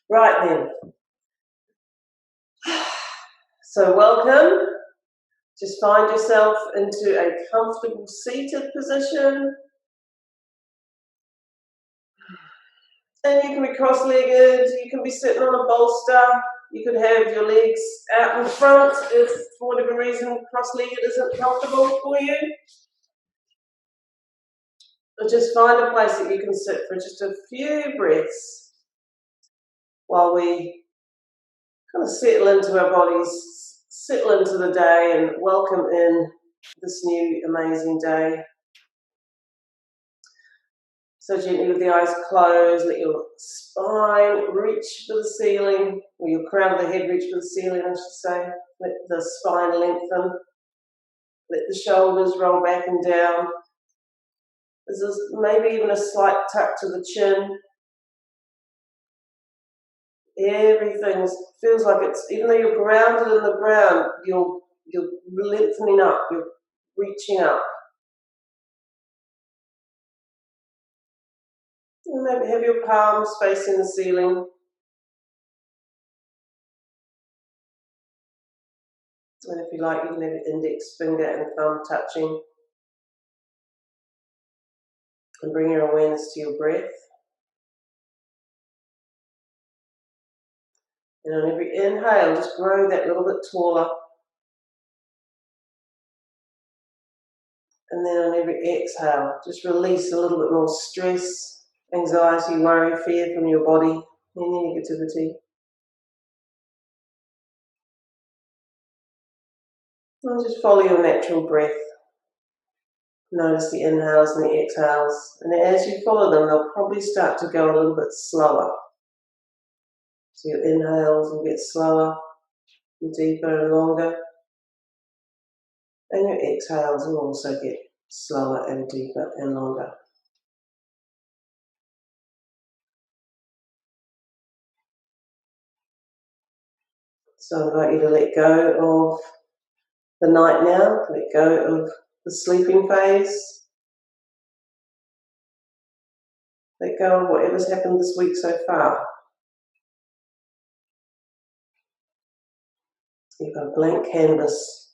Right then. So welcome. Just find yourself into a comfortable seated position. And you can be cross-legged, you can be sitting on a bolster, you could have your legs out in front if for whatever reason cross-legged isn't comfortable for you. But just find a place that you can sit for just a few breaths while we kind of settle into our bodies, settle into the day and welcome in this new amazing day. So gently with the eyes closed, let your spine reach for the ceiling, or your crown of the head reach for the ceiling, I should say. Let the spine lengthen. Let the shoulders roll back and down. There's maybe even a slight tuck to the chin. Everything feels like it's, even though you're grounded in the ground, you're lengthening up, you're reaching up. And maybe have your palms facing the ceiling. And if you like, you can have your index finger and thumb touching. And bring your awareness to your breath. And on every inhale, just grow that little bit taller. And then on every exhale, just release a little bit more stress, anxiety, worry, fear from your body, any negativity. And just follow your natural breath. Notice the inhales and the exhales. And as you follow them, they'll probably start to go a little bit slower. So your inhales will get slower and deeper and longer. And your exhales will also get slower and deeper and longer. So I invite you to let go of the night now, let go of the sleeping phase, let go of whatever's happened this week so far. You've got a blank canvas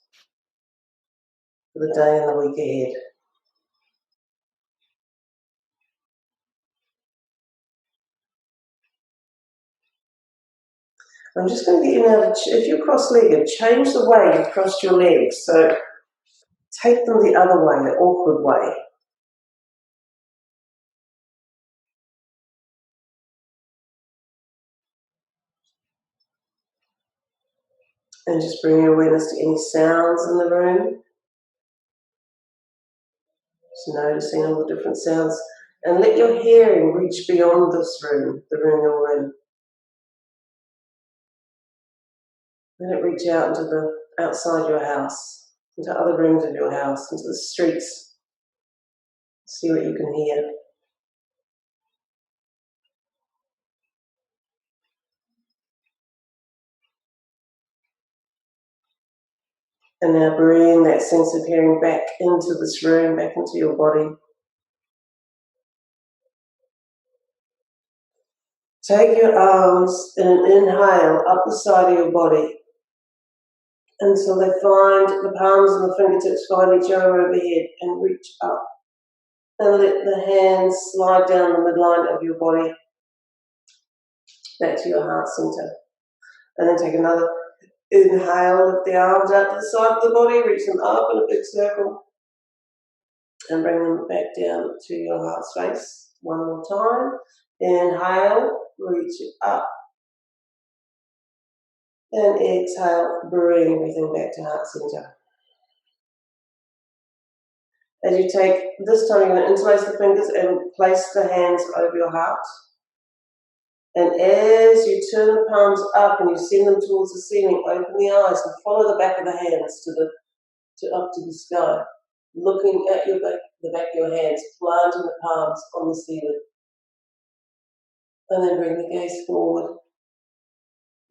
for the day and the week ahead. I'm just going to get you now to, if you're cross-legged, change the way you cross your legs. So take them the other way, the awkward way. And just bring your awareness to any sounds in the room. Just noticing all the different sounds. And let your hearing reach beyond this room, the room you're in. Let it reach out into the outside your house, into other rooms of your house, into the streets. See what you can hear. And now bring that sense of hearing back into this room, back into your body. Take your arms in an inhale up the side of your body until they find, the palms and the fingertips find each other overhead and reach up. And let the hands slide down the midline of your body back to your heart center. And then take another inhale, lift the arms out to the side of the body, reach them up in a big circle. And bring them back down to your heart space. One more time. Inhale, reach it up. And exhale, bring everything back to heart center. As you take, this time you're going to interlace the fingers and place the hands over your heart. And as you turn the palms up and you send them towards the ceiling, open the eyes and follow the back of the hands up to the sky. Looking at your back, the back of your hands, planting the palms on the ceiling. And then bring the gaze forward.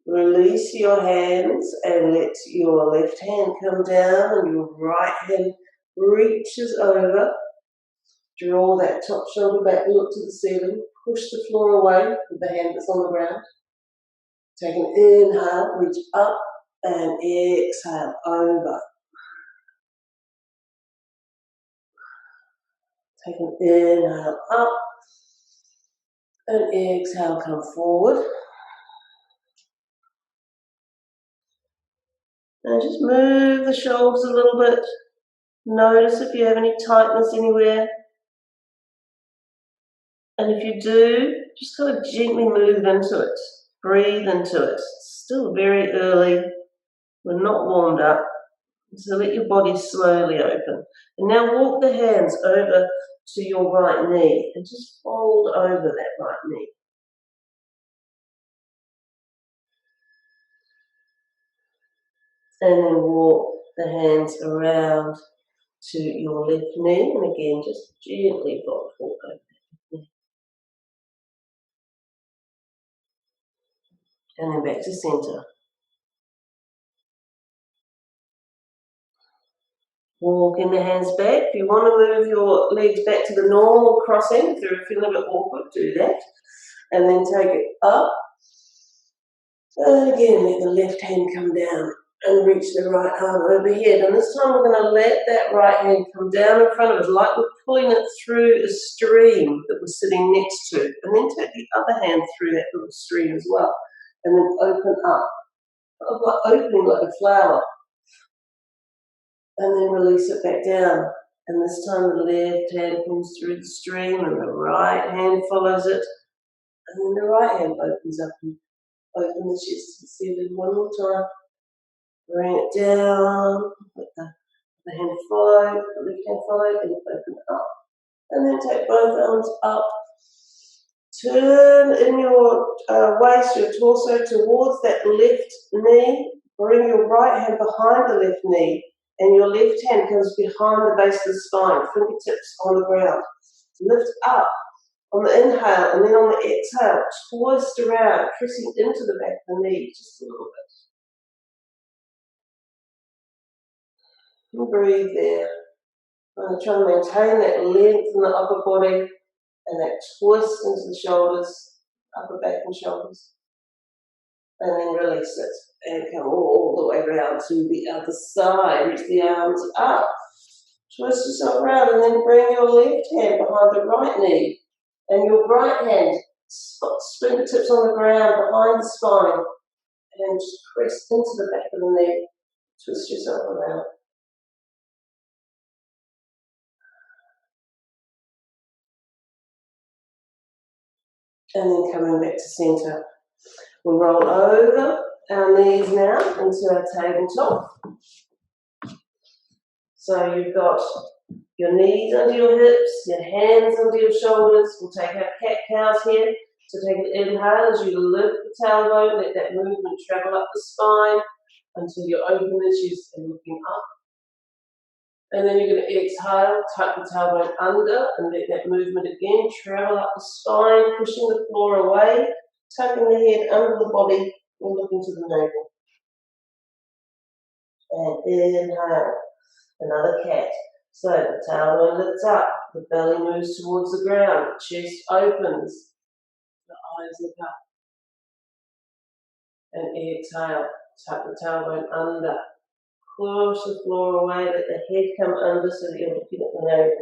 Release your hands and let your left hand come down and your right hand reaches over. Draw that top shoulder back, look to the ceiling. Push the floor away with the hand that's on the ground. Take an inhale, reach up, and exhale, over. Take an inhale up, and exhale, come forward. And just move the shoulders a little bit. Notice if you have any tightness anywhere. And if you do, just kind of gently move into it. Breathe into it. It's still very early. We're not warmed up. So let your body slowly open. And now walk the hands over to your right knee and just fold over that right knee. And then walk the hands around to your left knee. And again, just gently fold forward over that knee. And then back to centre. Walking the hands back. If you want to move your legs back to the normal crossing, if you're feeling a bit awkward, do that. And then take it up. And again, let the left hand come down and reach the right arm overhead. And this time we're going to let that right hand come down in front of us, like we're pulling it through a stream that we're sitting next to. And then take the other hand through that little stream as well. And then open up, opening like a flower. And then release it back down. And this time the left hand comes through the stream and the right hand follows it. And then the right hand opens up and open the chest to the ceiling one more time. Bring it down. Let the hand follow, the left hand follow, and open it up. And then take both arms up. Turn in your waist, your torso towards that left knee. Bring your right hand behind the left knee. And your left hand comes behind the base of the spine, fingertips on the ground. Lift up on the inhale, and then on the exhale, twist around, pressing into the back of the knee just a little bit. And breathe there. I'm going to try and maintain that length in the upper body and that twist into the shoulders, upper back and shoulders. And then release it and come all the way around to the other side. Reach the arms up. Twist yourself around and then bring your left hand behind the right knee. And your right hand, fingertips on the ground behind the spine. And just press into the back of the knee. Twist yourself around. And then coming back to centre. We'll roll over our knees now into our tabletop. So you've got your knees under your hips, your hands under your shoulders. We'll take our cat-cows here. So take an inhale as you lift the tailbone, let that movement travel up the spine until you open the chest and looking up. And then you're going to exhale, tuck the tailbone under and let that movement again travel up the spine, pushing the floor away, tucking the head under the body and looking to the navel. And inhale, another cat. So the tailbone lifts up, the belly moves towards the ground, chest opens, the eyes look up. And exhale, tuck the tailbone under, push the floor away, let the head come under so that you're looking at the navel.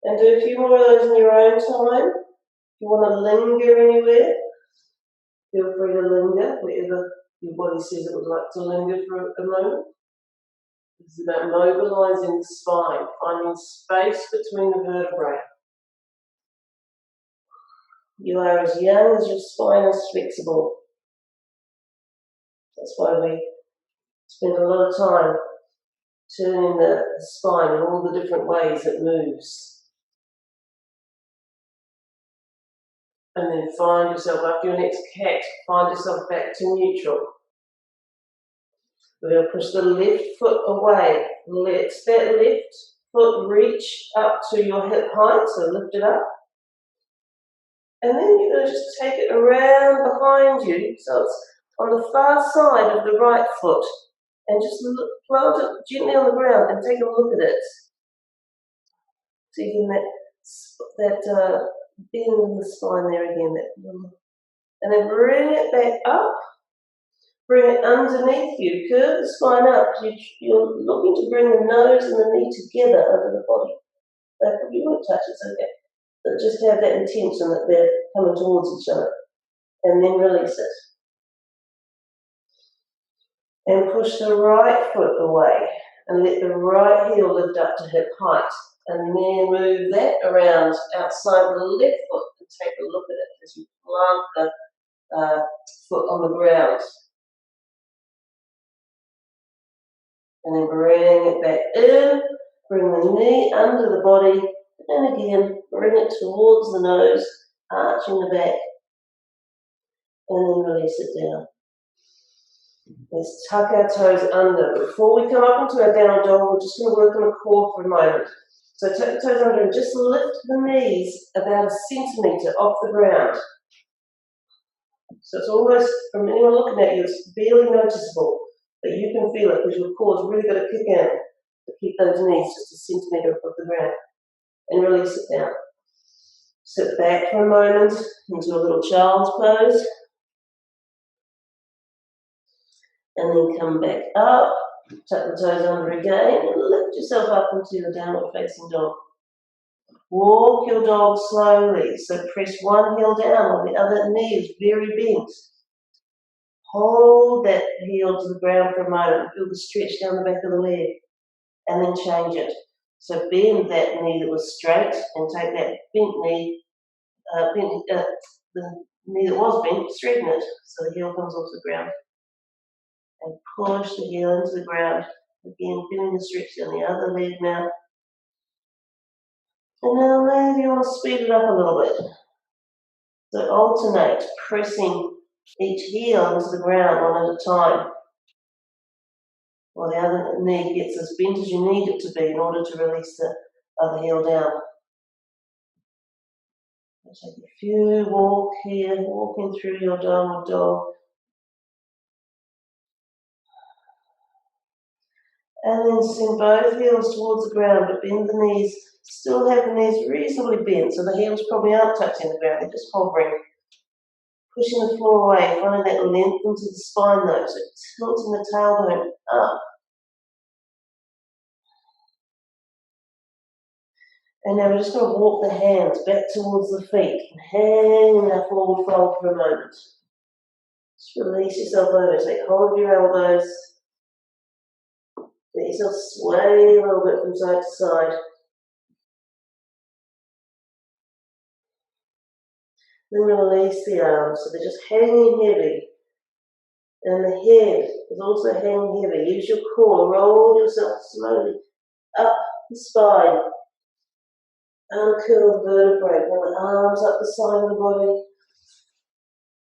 And do a few more of those in your own time. If you want to linger anywhere, feel free to linger wherever your body says it would like to linger for a moment. It's about mobilising the spine, finding space between the vertebrae. You are as young as your spine is flexible. That's why we spend a lot of time turning the spine in all the different ways it moves. And then find yourself, after your next cat, find yourself back to neutral. We're going to push the left foot away. Let that left foot reach up to your hip height, so lift it up. And then you're going to just take it around behind you, so it's on the far side of the right foot. And just plant it gently on the ground and take a look at it. So you get that bend in the spine there again, that little And then bring it back up. Bring it underneath you. Curve the spine up. You're looking to bring the nose and the knee together under the body. They probably won't touch, it's okay. But just have that intention that they're coming towards each other. And then release it. And push the right foot away. And let the right heel lift up to hip height. And then move that around outside the left foot and take a look at it as you plant the foot on the ground. And then bring it back in, bring the knee under the body, and again, bring it towards the nose, arching the back, and then release it down. Let's tuck our toes under. Before we come up into our downward dog, we're just going to work on the core for a moment. So tuck the toes under and just lift the knees about a centimetre off the ground. So it's almost, from anyone looking at you, it's barely noticeable, but you can feel it because your core's really got to kick in to keep those knees just a centimetre off the ground. And release it down. Sit back for a moment into a little child's pose. And then come back up, tuck the toes under again, and lift yourself up into your downward facing dog. Walk your dog slowly, so press one heel down while the other knee is very bent. Hold that heel to the ground for a moment, feel the stretch down the back of the leg, and then change it. So bend that knee that was straight and take that bent knee, the knee that was bent, straighten it so the heel comes off the ground. And push the heel into the ground. Again, feeling the stretch down the other leg now. And now maybe you want to speed it up a little bit. So alternate, pressing each heel into the ground one at a time, while the other knee gets as bent as you need it to be in order to release the other heel down. Take a few walk here, walking through your downward dog. And then send both heels towards the ground, but bend the knees. Still have the knees reasonably bent, so the heels probably aren't touching the ground, they're just hovering. Pushing the floor away, finding that length into the spine though, so tilting the tailbone up. And now we're just going to walk the hands back towards the feet and hang in that forward fold for a moment. Just release yourself over, take hold of your elbows. Let yourself sway a little bit from side to side. Then release the arms, so they're just hanging heavy. And the head is also hanging heavy. Use your core, roll yourself slowly up the spine. Uncurl the vertebrae, bring the arms up the side of the body.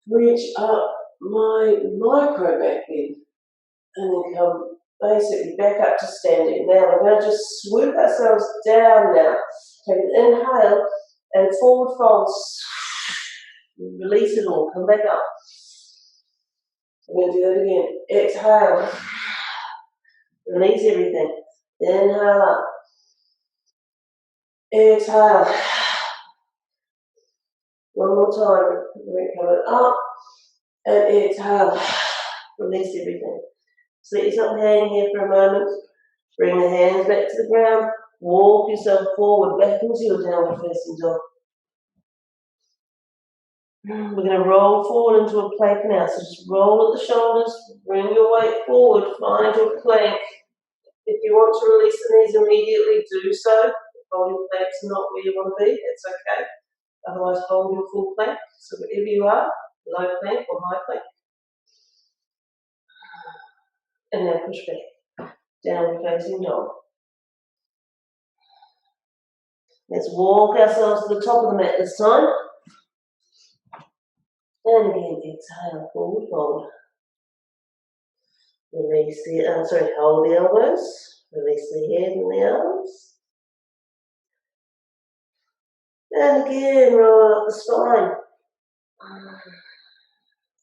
Reach up my micro back bend. And then come basically back up to standing. Now we're going to just swoop ourselves down now. Take an inhale and forward fold. Release it all. Come back up. We're going to do that again. Exhale. Release everything. Inhale up. Exhale. One more time. We're coming up. And exhale. Release everything. So let yourself hang here for a moment. Bring the hands back to the ground. Walk yourself forward back into your downward facing dog. We're going to roll forward into a plank now. So just roll at the shoulders, bring your weight forward, find your plank. If you want to release the knees immediately, do so. If holding plank's not where you want to be, that's okay. Otherwise, hold your full plank. So wherever you are, low plank or high plank. And now push back. Downward facing dog. Let's walk ourselves to the top of the mat this time. And again, exhale, forward fold. Release the, hold the elbows. Release the head and the arms. And again, roll up the spine.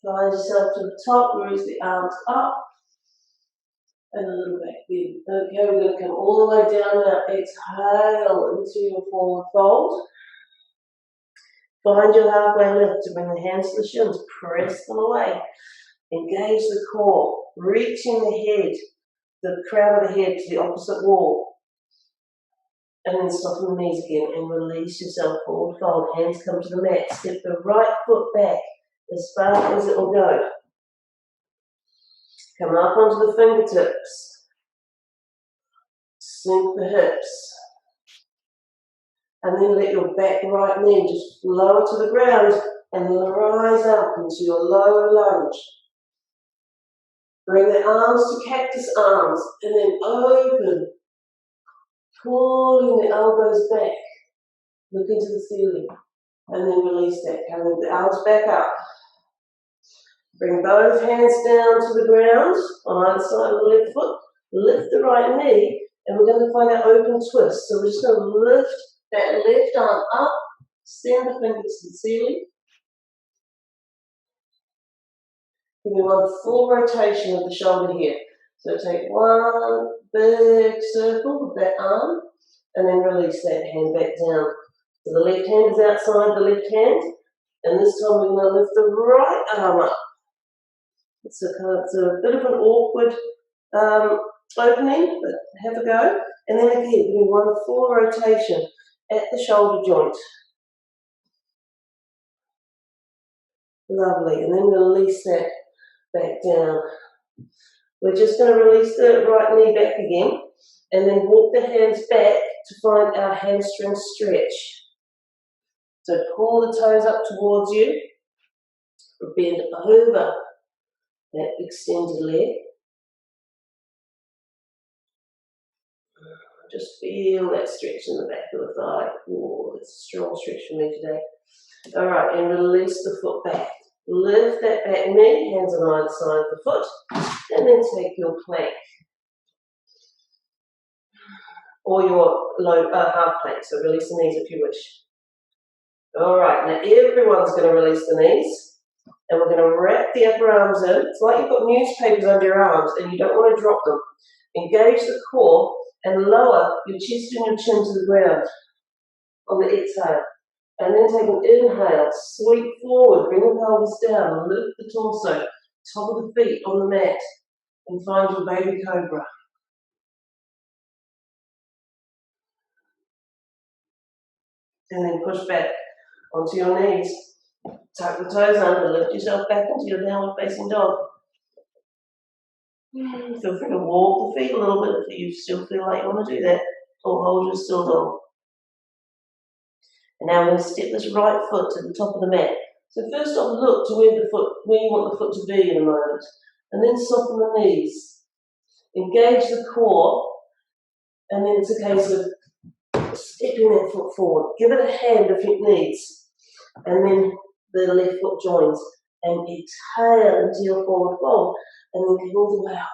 Find yourself to the top, raise the arms up. And a little back bend. Okay, we're going to come all the way down now. Exhale into your forward fold. Find your halfway lift to bring the hands to the shins, press them away. Engage the core, reaching the head, the crown of the head to the opposite wall. And then soften the knees again and release yourself, forward fold, hands come to the mat. Step the right foot back as far as it will go. Come up onto the fingertips. Sink the hips. And then let your back right knee just lower to the ground and rise up into your low lunge. Bring the arms to cactus arms and then open, pulling the elbows back. Look into the ceiling and then release that. Coming the arms back up. Bring both hands down to the ground on either side of the left foot. Lift the right knee and we're going to find our open twist. So we're just going to lift that left arm up, send the fingers to the ceiling. Give me one full rotation of the shoulder here. So take one big circle with that arm and then release that hand back down. So the left hand is outside the left hand and this time we're going to lift the right arm up. It's a bit of an awkward opening, but have a go. And then again, give me one full rotation at the shoulder joint. Lovely. And then release that back down. We're just going to release the right knee back again and then walk the hands back to find our hamstring stretch. So pull the toes up towards you, bend over that extended leg. Just feel that stretch in the back of the thigh. Oh, it's a strong stretch for me today. All right, and release the foot back. Lift that back knee, hands on either side of the foot, and then take your plank. Or your low half plank, so release the knees if you wish. All right, now everyone's going to release the knees, and we're going to wrap the upper arms in. It's like you've got newspapers under your arms, and you don't want to drop them. Engage the core, and lower your chest and your chin to the ground on the exhale. And then take an inhale, sweep forward, bring the pelvis down, lift the torso, top of the feet on the mat, and find your baby cobra. And then push back onto your knees. Tuck the toes under, lift yourself back into your downward facing dog. Feel free to walk the feet a little bit if you still feel like you want to do that, or hold your still dog. And now we're going to step this right foot to the top of the mat. So first off, look to where you want the foot to be in a moment. And then soften the knees. Engage the core. And then it's a case of stepping that foot forward. Give it a hand if it needs. And then the left foot joins. And exhale into your forward fold. And then come all the way up.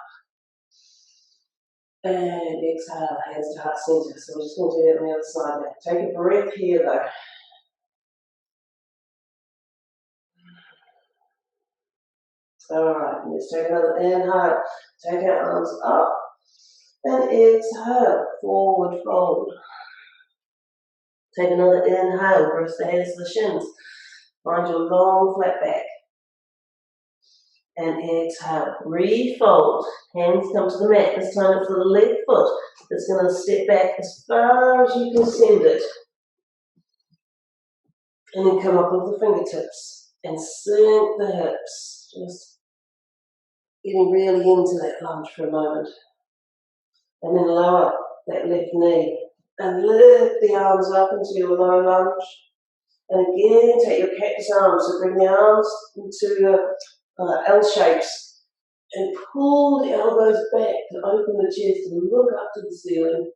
And exhale, hands to heart center. So we're just going to do that on the other side now. Take a breath here though. Alright, let's take another inhale. Take our arms up. And exhale, forward fold. Take another inhale, press the hands to the shins. Find your long flat back. And exhale, refold. Hands come to the mat. This time it's the left foot that's going to step back as far as you can send it. And then come up with the fingertips. And sink the hips. Just getting really into that lunge for a moment. And then lower that left knee. And lift the arms up into your low lunge. And again, take your cactus arms. So bring the arms into L shapes. And pull the elbows back to open the chest and look up to the ceiling.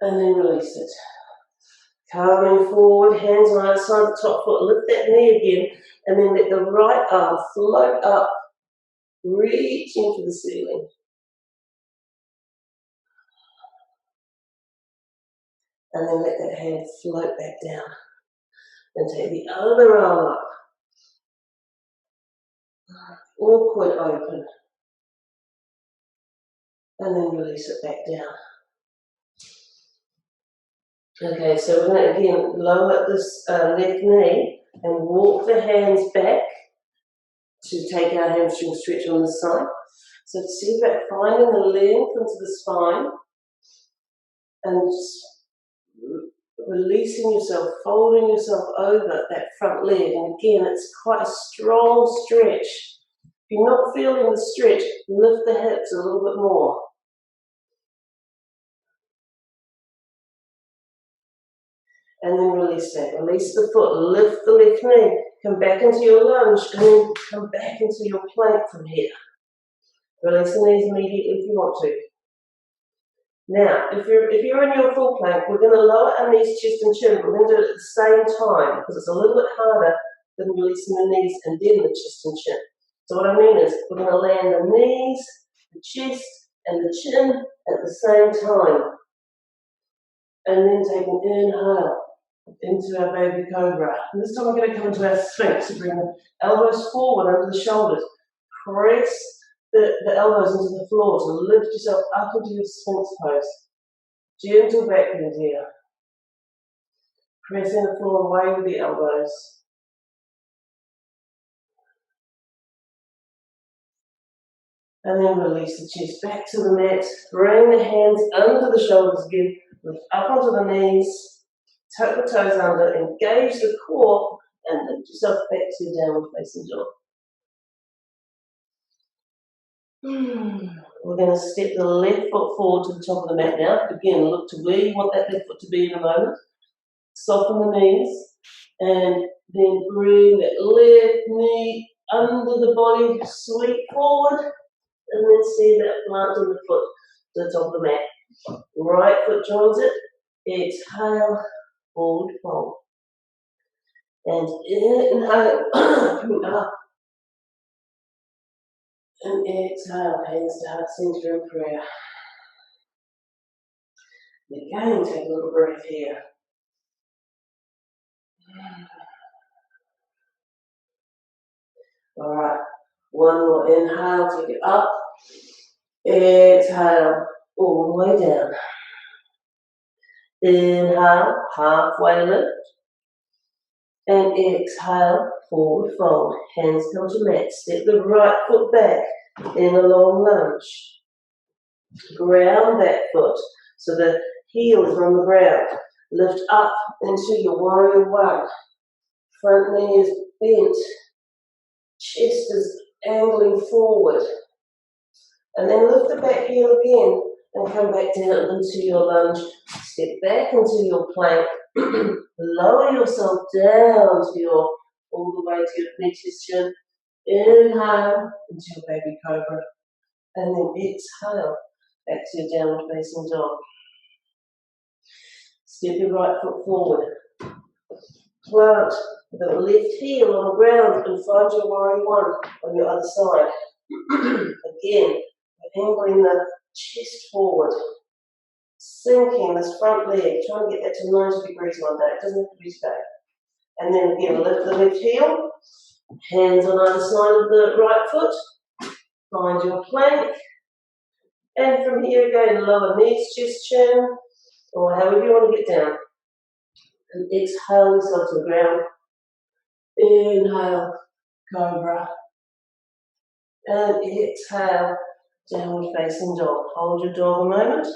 And then release it. Coming forward, hands on either side of the top foot. Lift that knee again. And then let the right arm float up. Reaching for the ceiling. And then let that hand float back down. And take the other arm up. Awkward open. And then release it back down. Okay, so we're going to again lower this left knee and walk the hands back to take our hamstring stretch on this side. So see about finding the length into the spine and just releasing yourself, folding yourself over that front leg. And again, it's quite a strong stretch. If you're not feeling the stretch, lift the hips a little bit more. And then release that. Release the foot, lift the left knee, come back into your lunge, and then come back into your plank from here. Release the knees immediately if you want to. Now, if you're in your full plank, we're going to lower our knees, chest and chin. We're going to do it at the same time because it's a little bit harder than releasing the knees and then the chest and chin. So what I mean is we're going to land the knees, the chest and the chin at the same time. And then take an inhale into our baby cobra. And this time we're going to come into our sphinx. So bring the elbows forward over the shoulders. Press the elbows into the floor to lift yourself up into your sphinx pose. Gentle back bend here. Pressing the floor away with the elbows. And then release the chest back to the mat. Bring the hands under the shoulders again. Lift up onto the knees. Tuck the toes under. Engage the core. And lift yourself back to your downward facing dog. We're going to step the left foot forward to the top of the mat now. Again, look to where you want that left foot to be in a moment. Soften the knees and then bring that left knee under the body, sweep forward, and then see that planting the foot to the top of the mat. Right foot joins it. Exhale, forward fold. And inhale, coming up. And exhale, hands to heart center in prayer. And again, take a little breath here. Alright, one more inhale, take it up. Exhale, all the way down. Inhale, halfway lift. And exhale, forward fold. Hands come to mat. Step the right foot back in a long lunge. Ground that foot so the heel is on the ground. Lift up into your warrior one. Front knee is bent. Chest is angling forward. And then lift the back heel again and come back down into your lunge. Step back into your plank. Lower yourself down to your, all the way to your knee chin. Inhale into your baby cobra. And then exhale back to your downward facing dog. Step your right foot forward. Plant the left heel on the ground and find your warrior one on your other side. Again, angling the chest forward. Sinking this front leg, trying to get that to 90 degrees one day. It doesn't have to be today. And then again, lift the left heel. Hands on either side of the right foot. Find your plank. And from here again, lower knees, chest, chin, or however you want to get down. And exhale yourself to the ground. Inhale, cobra. And exhale, downward facing dog. Hold your dog a moment.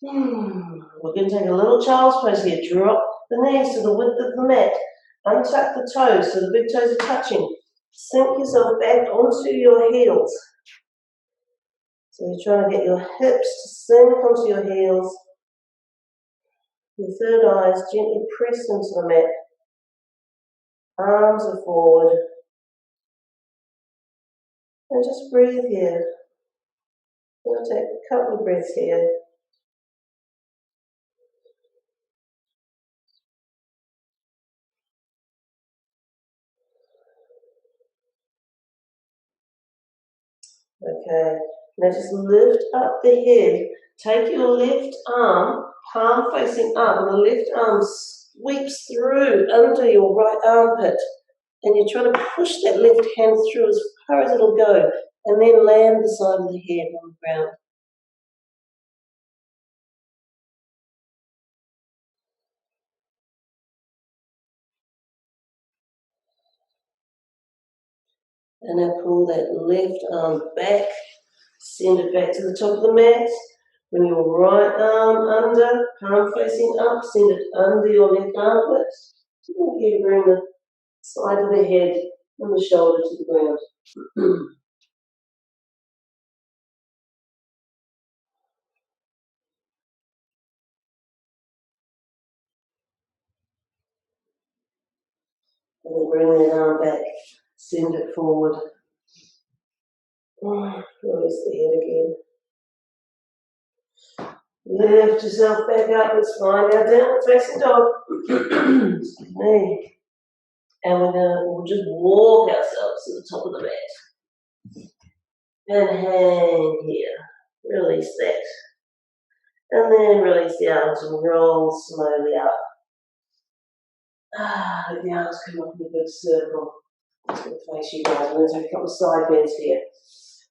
We're going to take a little child's pose here. Drop the knees to the width of the mat. Untuck the toes so the big toes are touching. Sink yourself back onto your heels. So you're trying to get your hips to sink onto your heels. Your third eye is gently pressed into the mat. Arms are forward. And just breathe here. We'll take a couple of breaths here. Okay, now just lift up the head. Take your left arm, palm facing up, and the left arm sweeps through under your right armpit. And you try to push that left hand through as far as it'll go, and then land the side of the head on the ground. And now pull that left arm back, send it back to the top of the mat. Bring your right arm under, palm facing up, send it under your left armpit. Again, bring the side of the head and the shoulder to the ground. And then bring that arm back, send it forward. Release the head again. Lift yourself back up, let's find our downward facing dog. Excuse me. And we'll just walk ourselves to the top of the mat. And hang here. Release that. And then release the arms and roll slowly up. Let the arms come up in a big circle. I'm going to face you guys. We're going to take a couple of side bends here.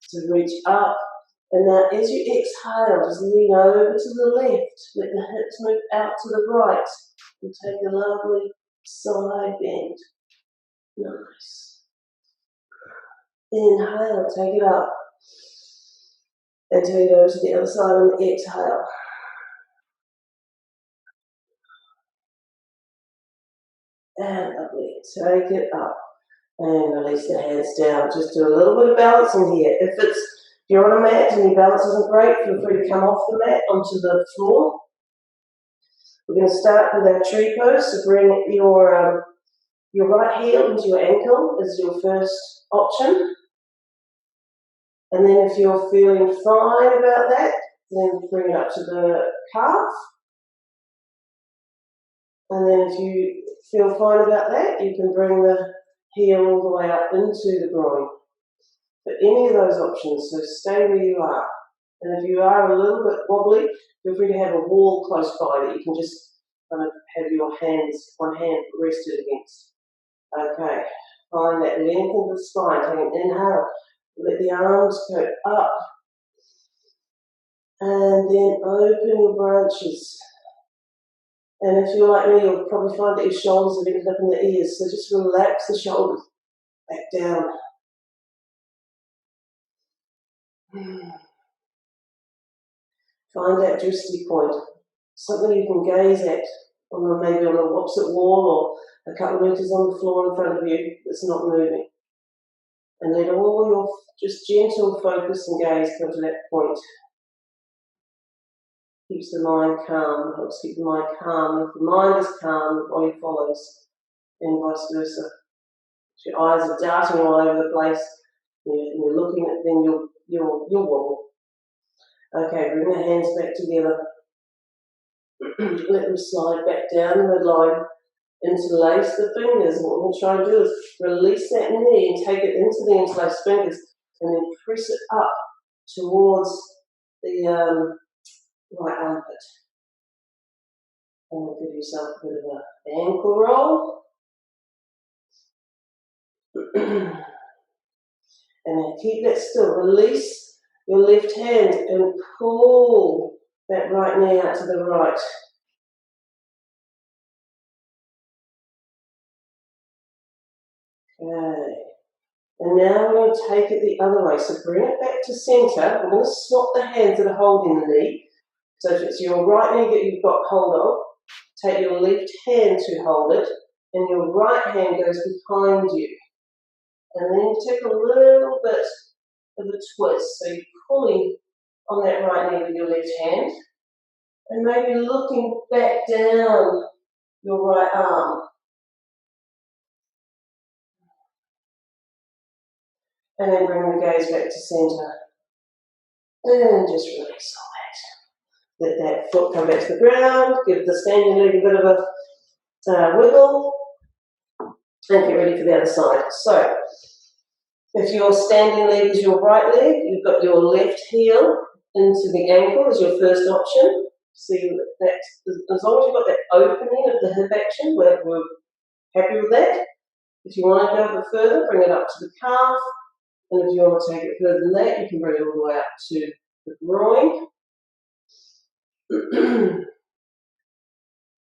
So reach up. And now as you exhale, just lean over to the left. Let the hips move out to the right. And take a lovely side bend. Nice. Inhale, take it up. And take it over to the other side on the exhale. And lovely. Take it up. And release the hands down. Just do a little bit of balancing here. If you're on a mat and your balance isn't great, feel free to come off the mat onto the floor. We're going to start with our tree pose. So bring your right heel into your ankle as your first option. And then if you're feeling fine about that, then bring it up to the calf. And then if you feel fine about that, you can bring the heel all the way up into the groin. But any of those options, so stay where you are. And if you are a little bit wobbly, feel free to have a wall close by that you can just kind of have your hands, one hand rested against. Okay, find that length of the spine. Take an inhale. Let the arms go up. And then open your branches. And if you're like me, you'll probably find that your shoulders have ended up in the ears. So just relax the shoulders back down. Find that drishti point. Something you can gaze at, maybe on the opposite wall or a couple of metres on the floor in front of you that's not moving. And let all your just gentle focus and gaze come to that point. Keeps the mind calm, helps keep the mind calm. If the mind is calm, the body follows, and vice versa. If your eyes are darting all over the place, and you're looking at, then you'll wobble. Okay, bring the hands back together. Let them slide back down the midline. Interlace the fingers. And what we're going to try and do is release that knee and take it into the interlaced fingers and then press it up towards the right armpit. And give yourself a bit of an ankle roll. And then keep that still. Release your left hand and pull that right knee out to the right. Okay. And now we're going to take it the other way. So bring it back to centre. We're going to swap the hands that are holding the knee. So if it's your right knee that you've got hold of, take your left hand to hold it, and your right hand goes behind you. And then you take a little bit of a twist. So you're pulling on that right knee with your left hand, and maybe looking back down your right arm. And then bring the gaze back to centre. And just release all that. Let that foot come back to the ground. Give the standing leg a bit of a wiggle. And get ready for the other side. So, if your standing leg is your right leg, you've got your left heel into the ankle as your first option. See that, as long as you've got that opening of the hip action, we're happy with that. If you want to go a bit further, bring it up to the calf. And if you want to take it further than that, you can bring it all the way up to the groin.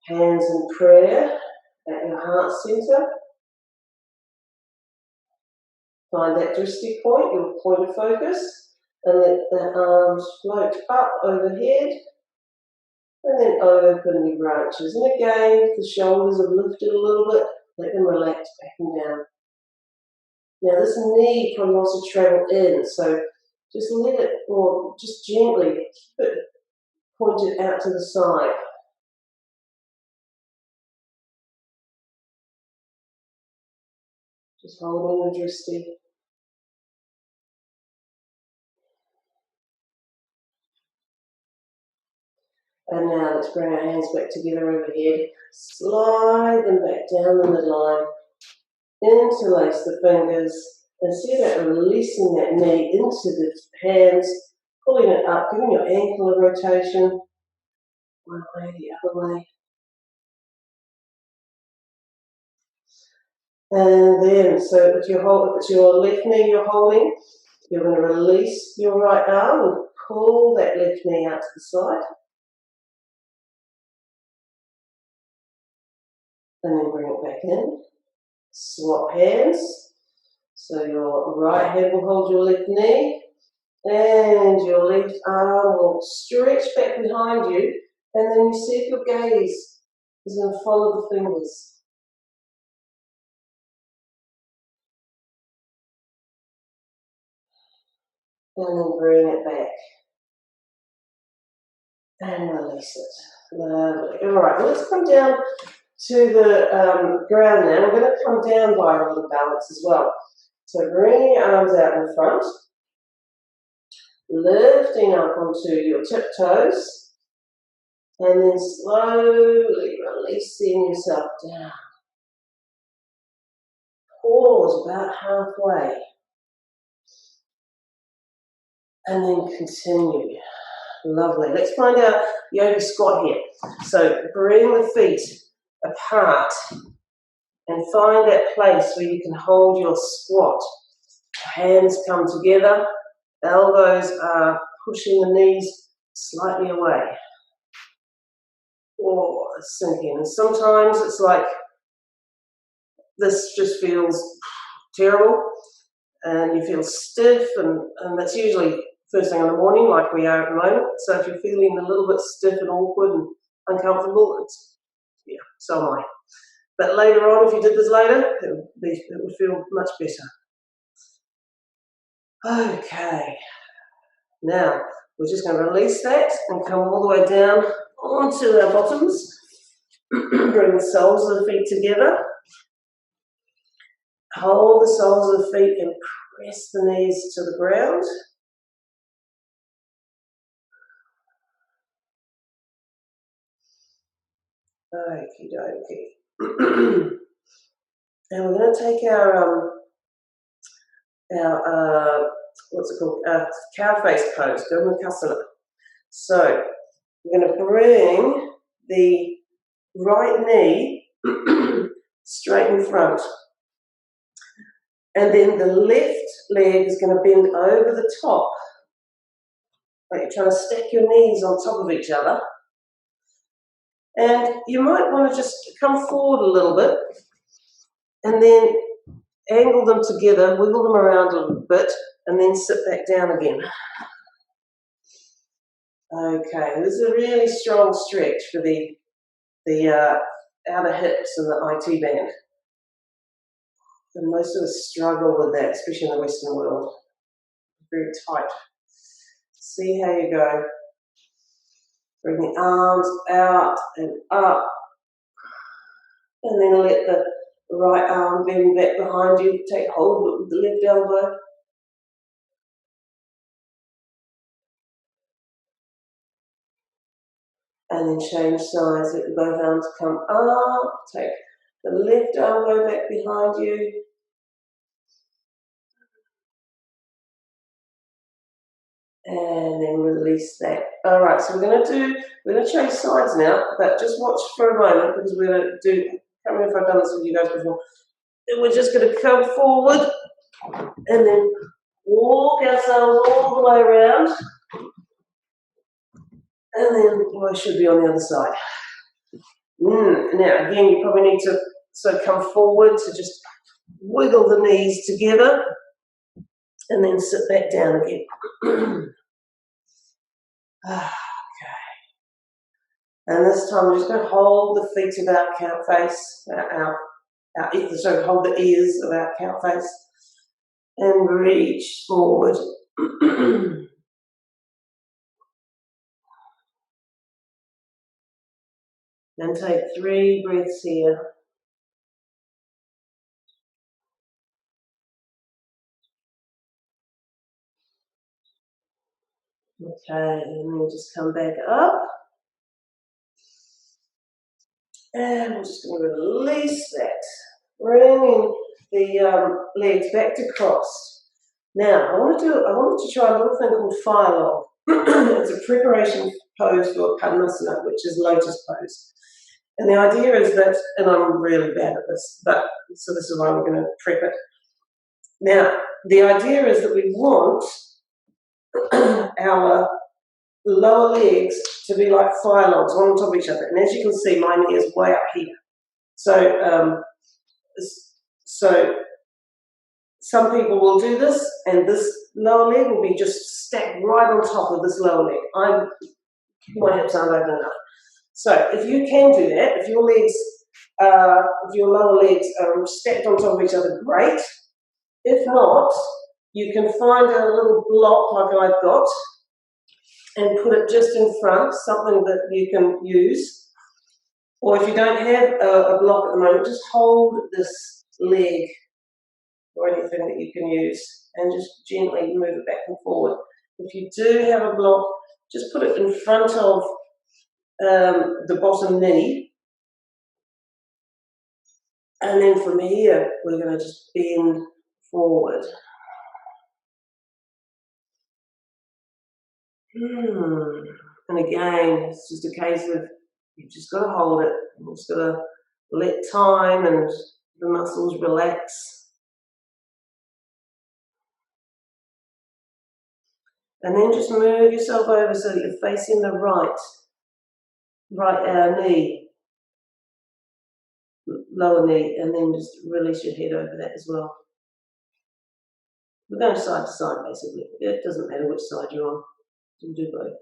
Hands in prayer at your heart centre. Find that drishti point, your point of focus, and let the arms float up overhead, and then open your branches. And again, if the shoulders have lifted a little bit, let them relax back and down. Now this knee probably wants to travel in, so just let it, or just gently keep it pointed out to the side. Just holding the drishti. And now let's bring our hands back together overhead. Slide them back down the midline. Interlace the fingers. And see about releasing that knee into the hands. Pulling it up, giving your ankle a rotation. One way, the other way. And then, so if it's your left knee you're holding, you're going to release your right arm and pull that left knee out to the side. And then bring it back in. Swap hands. So your right hand will hold your left knee, and your left arm will stretch back behind you, and then you see if your gaze is going to follow the fingers. And then bring it back. And release it. Lovely. Alright, well, let's come down to the ground now. We're going to come down by a little balance as well. So bring your arms out in front, lifting up onto your tiptoes, and then slowly releasing yourself down. Pause about halfway, and then continue. Lovely. Let's find our yoga squat here. So bring the feet apart and find that place where you can hold your squat. Hands come together, elbows are pushing the knees slightly away. Or sink in. And sometimes it's like this just feels terrible and you feel stiff, and that's usually first thing in the morning like we are at the moment. So if you're feeling a little bit stiff and awkward and uncomfortable, so am I. But later on, if you did this later, it would feel much better. Okay, now we're just going to release that and come all the way down onto our bottoms. Bring the soles of the feet together. Hold the soles of the feet and press the knees to the ground. Okie dokie. And we're going to take our what's it called? Cow face pose, Dharmakasana. So we're going to bring the right knee straight in front. And then the left leg is going to bend over the top. Like you're trying to stack your knees on top of each other. And you might want to just come forward a little bit and then angle them together, wiggle them around a little bit, and then sit back down again. Okay, this is a really strong stretch for the outer hips and the IT band. And most of us struggle with that, especially in the Western world. Very tight. See how you go. Bring the arms out and up. And then let the right arm bend back behind you. Take hold of it with the left elbow. And then change sides. Let both arms come up. Take the left elbow back behind you. And then release that. All right, so we're going to change sides now, but just watch for a moment because we're going to do, I can't remember if I've done this with you guys before. And we're just going to come forward and then walk ourselves all the way around. And then I should be on the other side. Now, again, you probably need to come forward to just wiggle the knees together. And then sit back down again. And this time we're just going to hold the feet of our cow face, hold the ears of our cow face and reach forward. And take 3 breaths here. Okay, and then just come back up. And we're just going to release that, bringing the legs back to crossed. Now, I wanted to try a little thing called fire log. It's a preparation pose for Padmasana, which is lotus pose. And the idea is that, and I'm really bad at this, so this is why we're going to prep it. Now, the idea is that we want our lower legs to be like fire logs, one on top of each other. And as you can see, my knee is way up here. So some people will do this, and this lower leg will be just stacked right on top of this lower leg. My hips aren't open enough. So if you can do that, if your lower legs are stacked on top of each other, great. If not, you can find a little block like I've got and put it just in front, something that you can use. Or if you don't have a block at the moment, just hold this leg or anything that you can use and just gently move it back and forward. If you do have a block, just put it in front of the bottom knee. And then from here, we're going to just bend forward. And again, it's just a case of you've just got to hold it. You've just got to let time and the muscles relax. And then just move yourself over so that you're facing the right knee, lower knee, and then just release your head over that as well. We're going side to side, basically. It doesn't matter which side you're on. You can do both.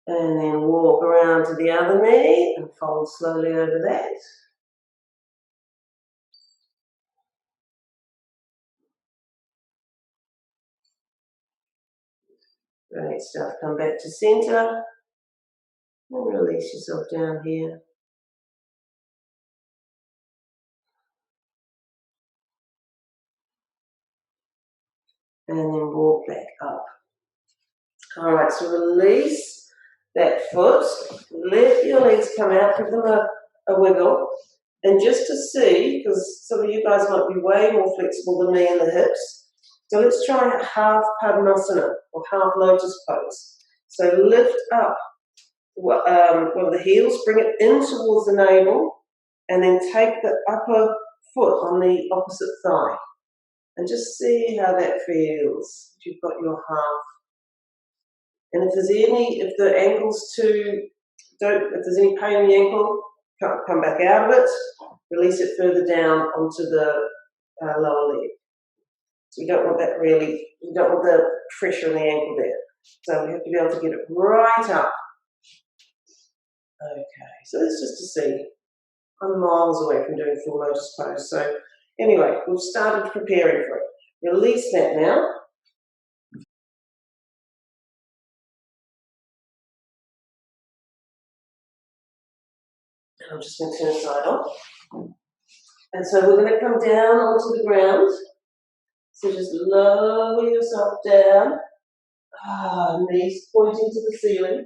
And then walk around to the other knee and fold slowly over that. Great stuff. Come back to center and release yourself down here. And then walk back up. All right, so release that foot. Let your legs come out. Give them a wiggle. And just to see, because some of you guys might be way more flexible than me in the hips, so let's try half Padmasana or half lotus pose. So lift up one of the heels, bring it in towards the navel, and then take the upper foot on the opposite thigh. And just see how that feels. You've got your half. And if the ankle's if there's any pain in the ankle, come back out of it, release it further down onto the lower leg. So we don't want the pressure in the ankle there. So we have to be able to get it right up. Okay, so that's just to see. I'm miles away from doing full lotus pose. So anyway, we've started preparing for it. Release that now. I'm just going to turn side off. And so we're going to come down onto the ground. So just lower yourself down. Knees pointing to the ceiling.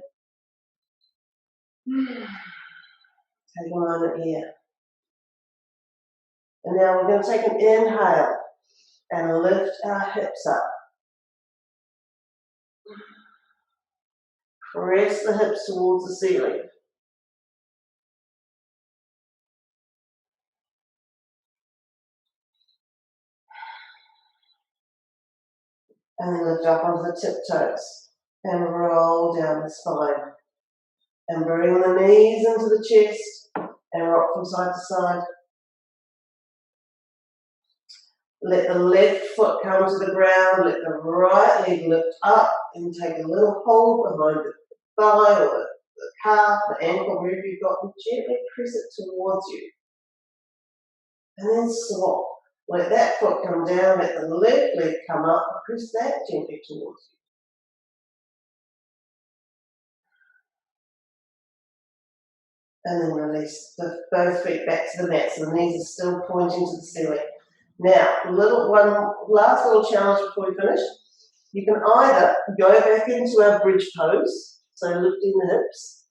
Take a moment here. And now we're going to take an inhale and lift our hips up. Press the hips towards the ceiling. And then lift up onto the tiptoes and roll down the spine. And bring the knees into the chest and rock from side to side. Let the left foot come to the ground, let the right leg lift up and take a little hold behind the thigh or the calf, the ankle, wherever you've got, and gently press it towards you. And then swap. Let that foot come down, let the left leg come up, and press that gently towards you. And then release both feet back to the mat, so the knees are still pointing to the ceiling. Now, one last little challenge before we finish. You can either go back into our bridge pose, so lifting the hips,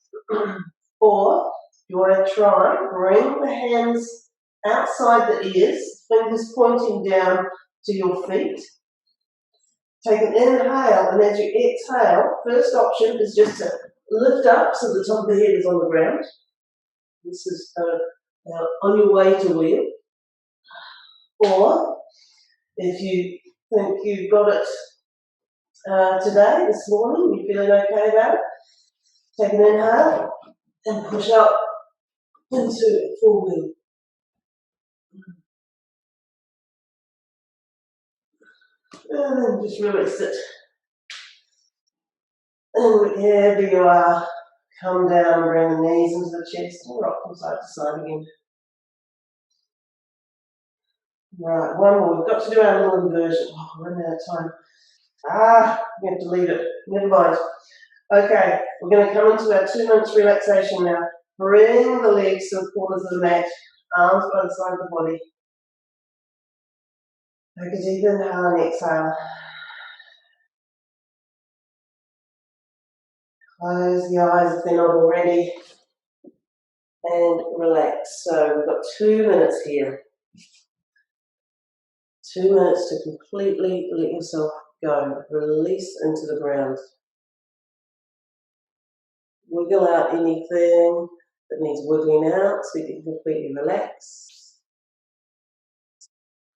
or you want to try, bring the hands outside the ears, fingers pointing down to your feet. Take an inhale, and as you exhale, first option is just to lift up so the top of the head is on the ground. This is on your way to wheel. Or, if you think you've got it today, this morning, you're feeling okay about it, take an inhale and push up into full wheel. And then just release it. And wherever you are, come down, bring the knees into the chest and rock from side to side again. Right, one more. We've got to do our little inversion. Oh, we're running out of time. We have to leave it. Never mind. Okay, we're going to come into our 2 minutes relaxation now. Bring the legs to the corners of the mat, arms by the side of the body. Take a deep inhale and exhale. Close the eyes if they're not already. And relax. So we've got 2 minutes here. 2 minutes to completely let yourself go. Release into the ground. Wiggle out anything that needs wiggling out so you can completely relax.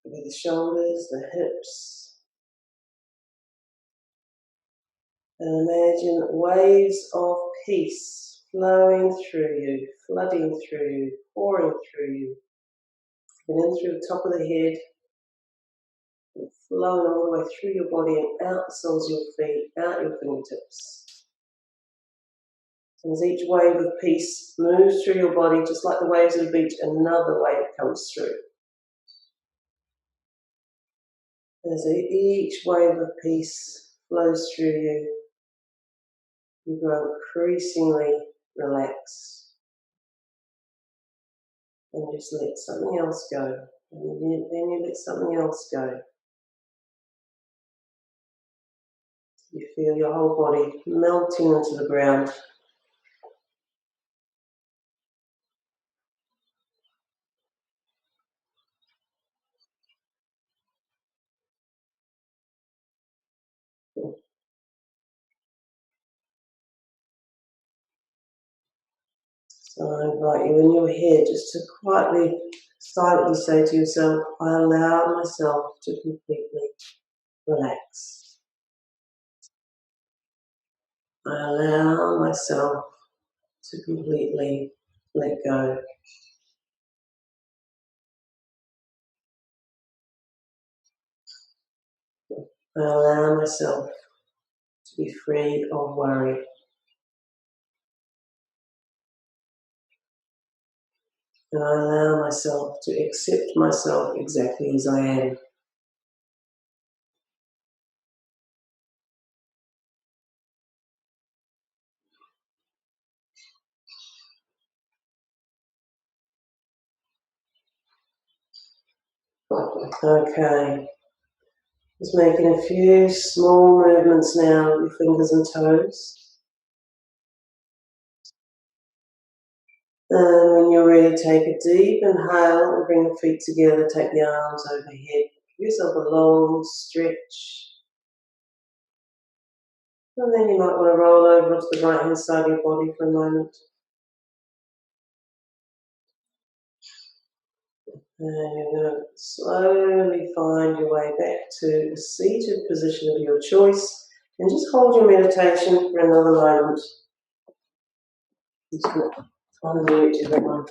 With the shoulders, the hips. And imagine waves of peace flowing through you, flooding through you, pouring through you. And in through the top of the head, and flowing all the way through your body and out the soles of your feet, out your fingertips. As each wave of peace moves through your body, just like the waves of the beach, another wave comes through. As each wave of peace flows through you, you grow increasingly relaxed. And just let something else go. And then you let something else go. You feel your whole body melting into the ground. So I invite you in your head just to quietly, silently say to yourself, I allow myself to completely relax. I allow myself to completely let go. I allow myself to be free of worry. And I allow myself to accept myself exactly as I am. Okay. Just making a few small movements now with your fingers and toes. And when you're ready, take a deep inhale and bring the feet together, take the arms overhead. Give yourself a long stretch. And then you might want to roll over onto the right hand side of your body for a moment. And you're going to slowly find your way back to a seated position of your choice. And just hold your meditation for another moment. Just going to unmute everyone.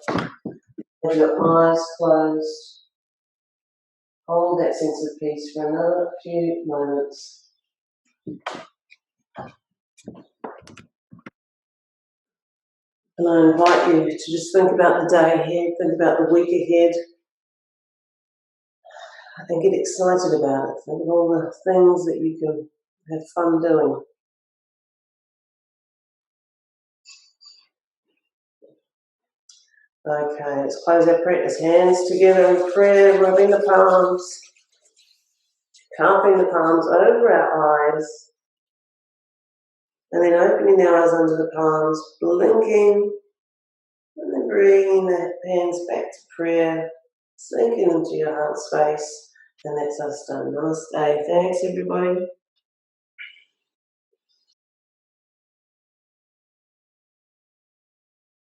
Have your eyes closed. Hold that sense of peace for another few moments. And I invite you to just think about the day ahead, think about the week ahead, and get excited about it. Think of all the things that you can have fun doing. Okay, let's close our practice. Hands together in prayer, rubbing the palms, cupping the palms over our eyes, and then opening the eyes under the palms, blinking, and then bringing the hands back to prayer, sinking into your heart space, and that's us done. Namaste. Thanks, everybody.